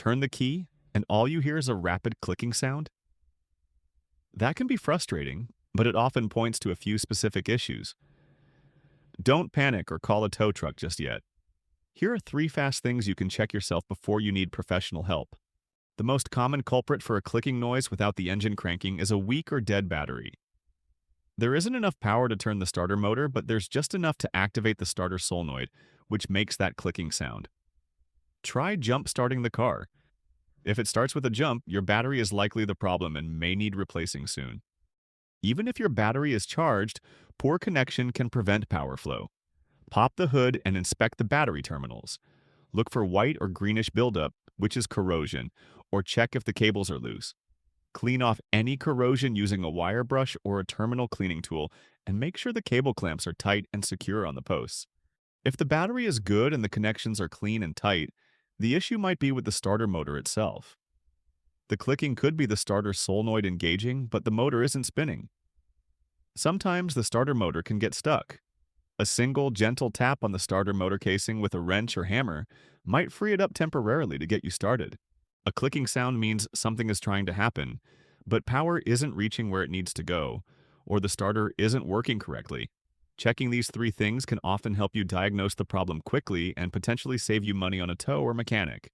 turn the key and all you hear is a rapid clicking sound? That can be frustrating, but it often points to a few specific issues. Don't panic or call a tow truck just yet. Here are 3 fast things you can check yourself before you need professional help. The most common culprit for a clicking noise without the engine cranking is a weak or dead battery. There isn't enough power to turn the starter motor, but there's just enough to activate the starter solenoid, which makes that clicking sound. Try jump starting the car. If it starts with a jump, your battery is likely the problem and may need replacing soon. Even if your battery is charged, poor connection can prevent power flow. Pop the hood and inspect the battery terminals. Look for white or greenish buildup, which is corrosion, or check if the cables are loose. Clean off any corrosion using a wire brush or a terminal cleaning tool, and make sure the cable clamps are tight and secure on the posts. If the battery is good and the connections are clean and tight, the issue might be with the starter motor itself. The clicking could be the starter solenoid engaging, but the motor isn't spinning. Sometimes the starter motor can get stuck. A single, gentle tap on the starter motor casing with a wrench or hammer might free it up temporarily to get you started. A clicking sound means something is trying to happen, but power isn't reaching where it needs to go, or the starter isn't working correctly. Checking these 3 things can often help you diagnose the problem quickly and potentially save you money on a tow or mechanic.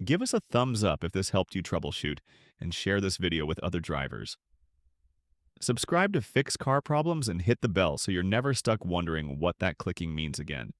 Give us a thumbs up if this helped you troubleshoot, and share this video with other drivers. Subscribe to Fix Car Problems and hit the bell so you're never stuck wondering what that clicking means again.